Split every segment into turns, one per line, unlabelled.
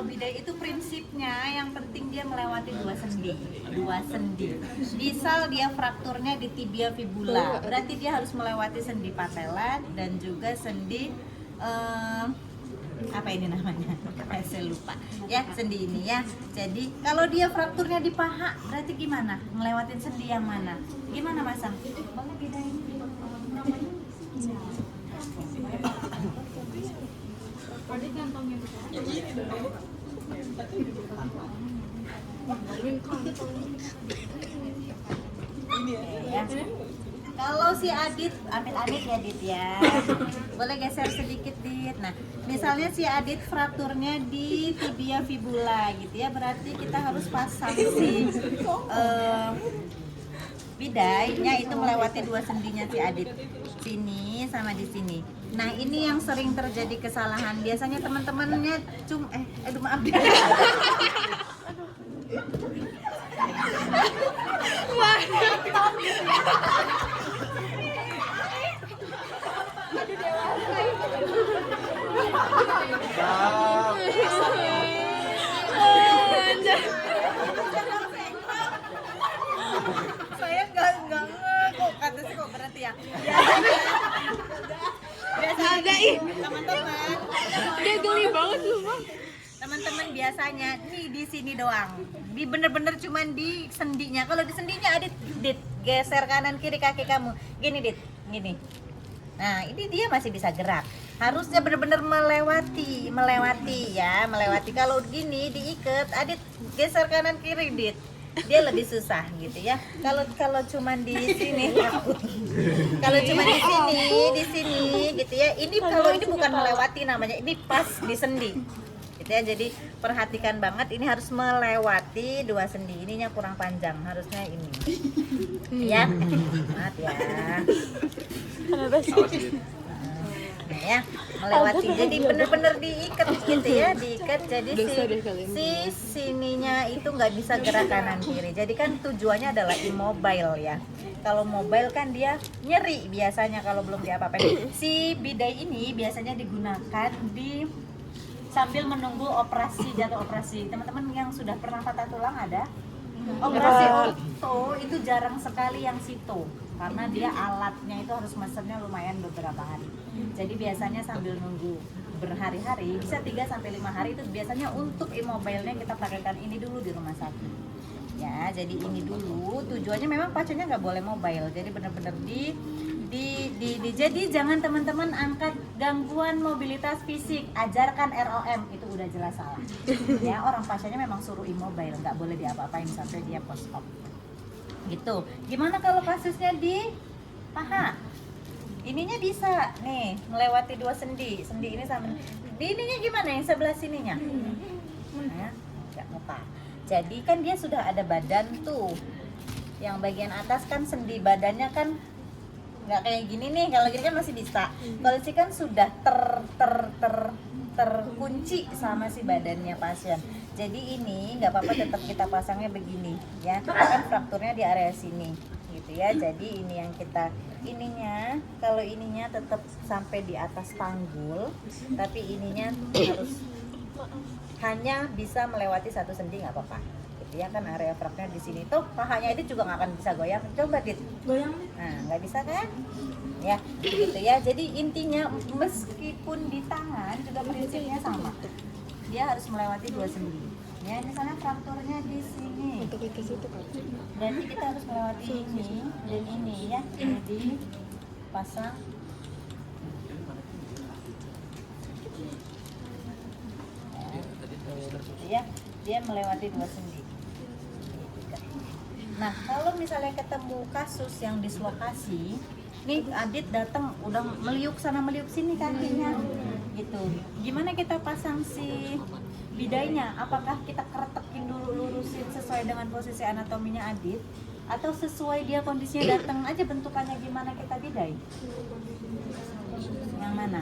bidai itu prinsipnya yang penting dia melewati dua sendi. Misal dia frakturnya di tibia fibula, berarti dia harus melewati sendi patella dan juga sendi apa ini namanya? Saya lupa. Ya, sendi ini ya. Jadi kalau dia frakturnya di paha, berarti gimana? Ngelewatin sendi yang mana? Gimana Masang? Boleh bedain ya. Kalau si Adit, amit-amit ya Dit ya. Boleh geser sedikit Dit. Nah, misalnya si Adit frakturnya di tibia fibula gitu ya, berarti kita harus pasang si bidainya itu melewati dua sendinya si Adit. Sini sama di sini. Nah, ini yang sering terjadi kesalahan. Biasanya teman-temannya aduh maaf. Saya enggak kok kata sih kok berarti ya. Biasanya teman-teman.
Dia geli banget lu, Bang.
Teman-teman biasanya nih di sini doang. Di bener-bener cuman di sendinya. Kalau di sendinya Adit, Dit, geser kanan kiri kaki kamu. Gini Dit, gini. Nah, ini dia masih bisa gerak. Harusnya bener-bener melewati ya, melewati. Kalau gini diikat, Adit geser kanan kiri Dit. Dia lebih susah gitu ya. Kalau cuman di sini kalau cuman di sini gitu ya. Ini kalau ini bukan melewati namanya, ini pas di sendi. Gitu ya. Jadi perhatikan banget, ini harus melewati dua sendi. Ininya kurang panjang, harusnya ini. Ya. Maaf ya. Nah, ya, melewati. Jadi bener-bener diikat gitu ya, diikat. Jadi si sininya itu nggak bisa gerak kanan kiri. Jadi kan tujuannya adalah immobile ya. Kalau mobile kan dia nyeri biasanya kalau belum diapa-apain. Si bidai ini biasanya digunakan di sambil menunggu jadwal operasi. Teman-teman yang sudah pernah patah tulang ada? Operasi orto itu jarang sekali yang situ karena dia alatnya itu harus mesennya lumayan beberapa hari. Jadi biasanya sambil nunggu berhari-hari, bisa 3 sampai 5 hari itu biasanya untuk immobile-nya kita pakaikan ini dulu di rumah sakit. Ya, jadi ini dulu tujuannya memang pasiennya nggak boleh mobile. Jadi benar-benar jadi jangan teman-teman angkat gangguan mobilitas fisik, ajarkan ROM, itu udah jelas salah. Ya, orang pasiennya memang suruh immobile, nggak boleh diapa-apain sampai dia post op. Gitu. Gimana kalau kasusnya di paha? Ininya bisa nih melewati dua sendi ini sama. Di ininya gimana yang sebelah sininya? Nah, nggak muka. Jadi kan dia sudah ada badan tuh. Yang bagian atas kan sendi badannya kan nggak kayak gini nih, kalau gini kan masih bisa. Kalau sih kan sudah terkunci sama si badannya pasien. Jadi ini nggak apa-apa, tetap kita pasangnya begini ya. Kan frakturnya di area sini gitu ya. Jadi ini yang kita kalau ininya tetap sampai di atas panggul, tapi ininya harus hanya bisa melewati satu sendi, nggak apa-apa. Ya kan area frakturnya di sini tuh, pahanya itu juga nggak akan bisa goyang. Coba Dit goyang. Nah, nggak bisa kan ya gitu ya. Jadi intinya meskipun di tangan juga prinsipnya sama, dia harus melewati dua sendi ya. Misalnya frakturnya di sini, berarti kita harus melewati ini dan ini ya. Jadi pasang ya, dia melewati dua sendi. Nah, kalau misalnya ketemu kasus yang dislokasi, nih Adit datang udah meliuk sana meliuk sini kakinya, gitu. Gimana kita pasang si bidainya? Apakah kita keretekin dulu, lurusin sesuai dengan posisi anatominya Adit, atau sesuai dia kondisinya datang aja bentukannya gimana kita bidai? Yang mana?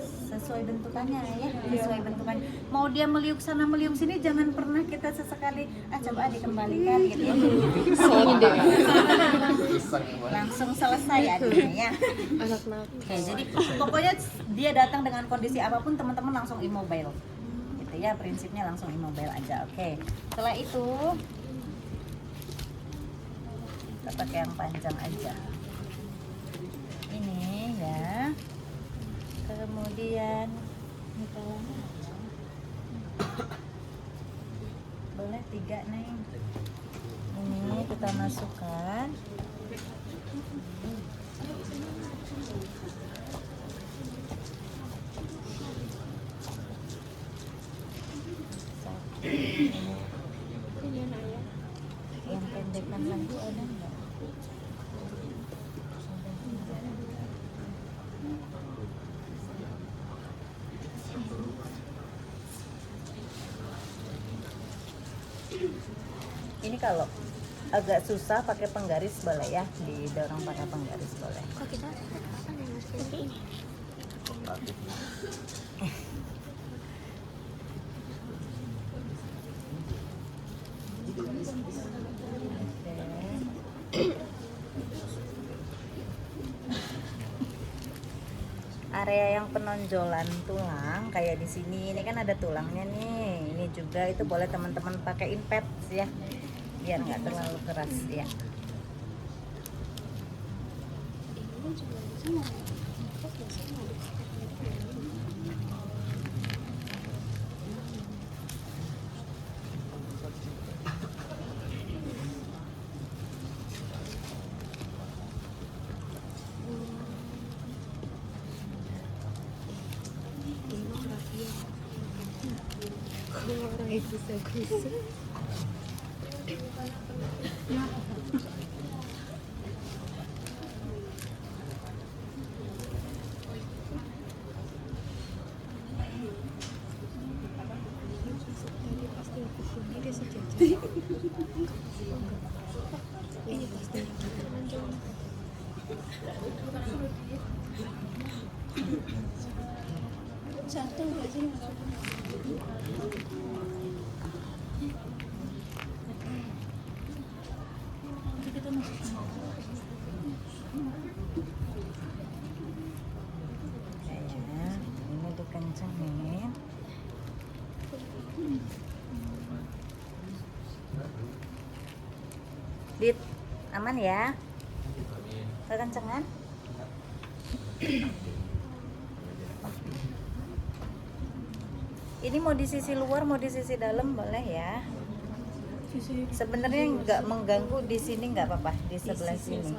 Sesuai bentukannya ya, sesuai bentukannya. Mau dia meliuk sana meliuk sini, jangan pernah kita sesekali coba dikembalikan gitu ya. Langsung selesai adanya ya. Oke, jadi pokoknya dia datang dengan kondisi apapun, teman-teman langsung immobile gitu ya, prinsipnya langsung immobile aja. Oke, setelah itu kita pakai yang panjang aja ini ya. Kemudian ini kolomnya boleh 3 Neng. Ini kita masukkan. Yang pendekan lagi ada nggak? Ini kalau agak susah pakai penggaris boleh ya, didorong pakai penggaris boleh.
Kok kita apa nih Mas? Seperti ini.
Area yang penonjolan tulang kayak di sini, ini kan ada tulangnya nih. Ini juga itu boleh teman-teman pakai pads ya, biar nggak terlalu keras ya.
Satu nggak sih?
Kayaknya ini dikencengin. Dit, aman ya? Kekencengan? Ini mau di sisi luar, mau di sisi dalam boleh ya. Sebenarnya nggak mengganggu di sini, nggak apa-apa di sebelah sini.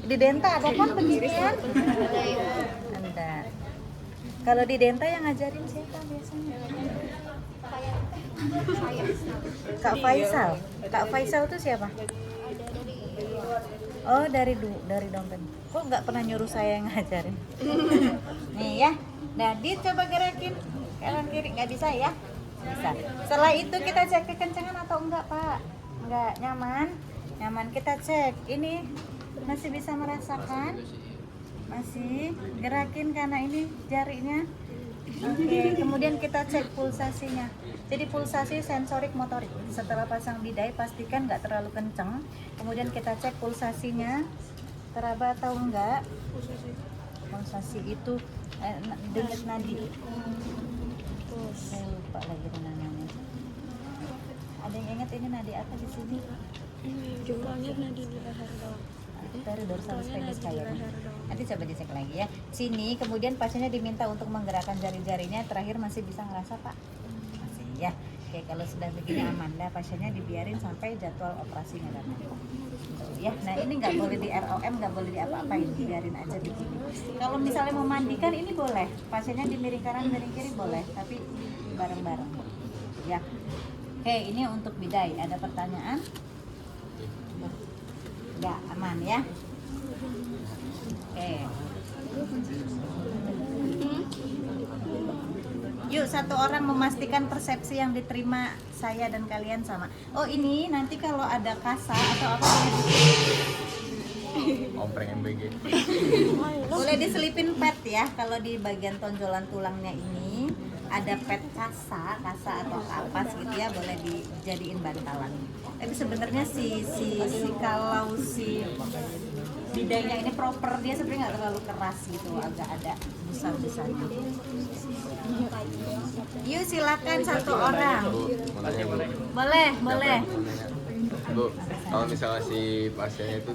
Di Denta ada kan beginian? Ada. Kalau di Denta yang ngajarin siapa biasanya? Kak Faisal. Kak Faisal itu siapa? Oh, dari Dompet. Kok nggak pernah nyuruh saya yang ngajarin? Nih ya. Nah, coba gerakin kanan kiri, nggak bisa ya? Bisa. Setelah itu kita cek kekencangan atau enggak, Pak? Enggak nyaman. Nyaman, kita cek. Ini masih bisa merasakan? Masih. Gerakin karena ini jarinya. Oke, kemudian kita cek pulsasinya. Jadi pulsasi sensorik motorik. Setelah pasang bidai pastikan nggak terlalu kenceng. Kemudian kita cek pulsasinya teraba atau enggak. Pulsasi itu denyut nadi. Saya lupa lagi namanya. Ada yang ingat ini nadi apa di sini?
Jumlahnya nadi di leher doang.
Dari dorsal spinous kayaknya. Nanti coba dicek lagi ya. Sini kemudian pasiennya diminta untuk menggerakkan jari-jarinya. Terakhir masih bisa ngerasa, Pak? Masih ya. Oke, kalau sudah begini Amanda, pasiennya dibiarin sampai jadwal operasinya datang. Ya, nah ini nggak boleh di ROM, nggak boleh di apa-apain, dibiarin aja begini. Kalau misalnya mau mandikan ini boleh, pasiennya di miring kanan, miring kiri boleh, tapi bareng-bareng. Ya. Oke, ini untuk bidai. Ada pertanyaan? Ya, aman ya. Oke. Yuk, satu orang memastikan persepsi yang diterima saya dan kalian sama. Oh, ini nanti kalau ada kasa atau apa
Ompreng MBG.
boleh diselipin pad ya. Kalau di bagian tonjolan tulangnya ini ada pet kasa atau kapas gitu ya, boleh dijadiin bantalan. Tapi sebenarnya kalau si bidainya ini proper, dia sebenarnya nggak terlalu keras gitu, agak ada busa-busanya. Yuk silakan satu orang.
Mau nanya, Bu.
Boleh.
Bu, kalau misalnya si pasiennya itu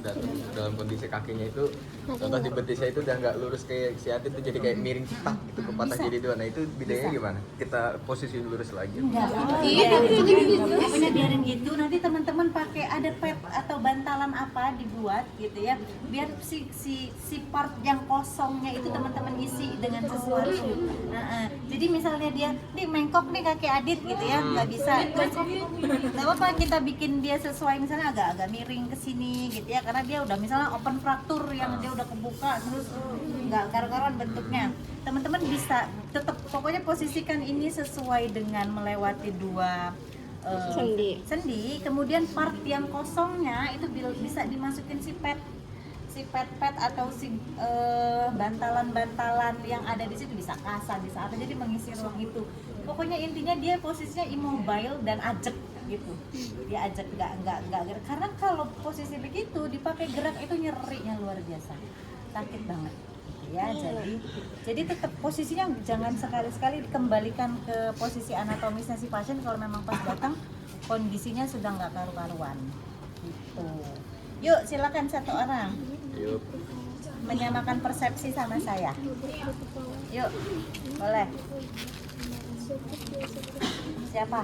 dalam kondisi kakinya itu, contoh di betisnya itu udah nggak lurus kayak si Atit itu, jadi kayak miring tak gitu ke patah jadi dua. Nah itu bidanya gimana? Kita posisiin lurus lagi.
Iya, pokoknya biarin gitu. Nanti teman-teman pakai ada pad atau bantalan apa dibuat gitu ya, biar si part yang kosongnya itu teman-teman isi dengan sesuatu. Jadi misalnya dia nih mengkok nih kaki Adit gitu ya, nggak bisa. Nggak apa-apa, kita bikin dia sesuai, misalnya agak miring ke sini gitu ya, karena dia udah misalnya open fraktur yang dia udah kebuka terus nggak karu-karuan bentuknya. Teman-teman bisa tetap pokoknya posisikan ini sesuai dengan melewati dua sendi. Kemudian part yang kosongnya itu bisa dimasukin si pad atau si bantalan-bantalan yang ada di situ, bisa kasa, bisa apa, jadi mengisi ruang itu. Pokoknya intinya dia posisinya immobile dan ajek gitu, dia ajak nggak gerak, karena kalau posisi begitu dipakai gerak itu nyerinya luar biasa, sakit banget ya. Jadi tetap posisinya jangan sekali-sekali dikembalikan ke posisi anatomisnya si pasien kalau memang pas datang kondisinya sudah nggak karu-karuan gitu. Yuk silakan satu orang.
Yuk.
Menyamakan persepsi sama saya. Yuk boleh. Siapa?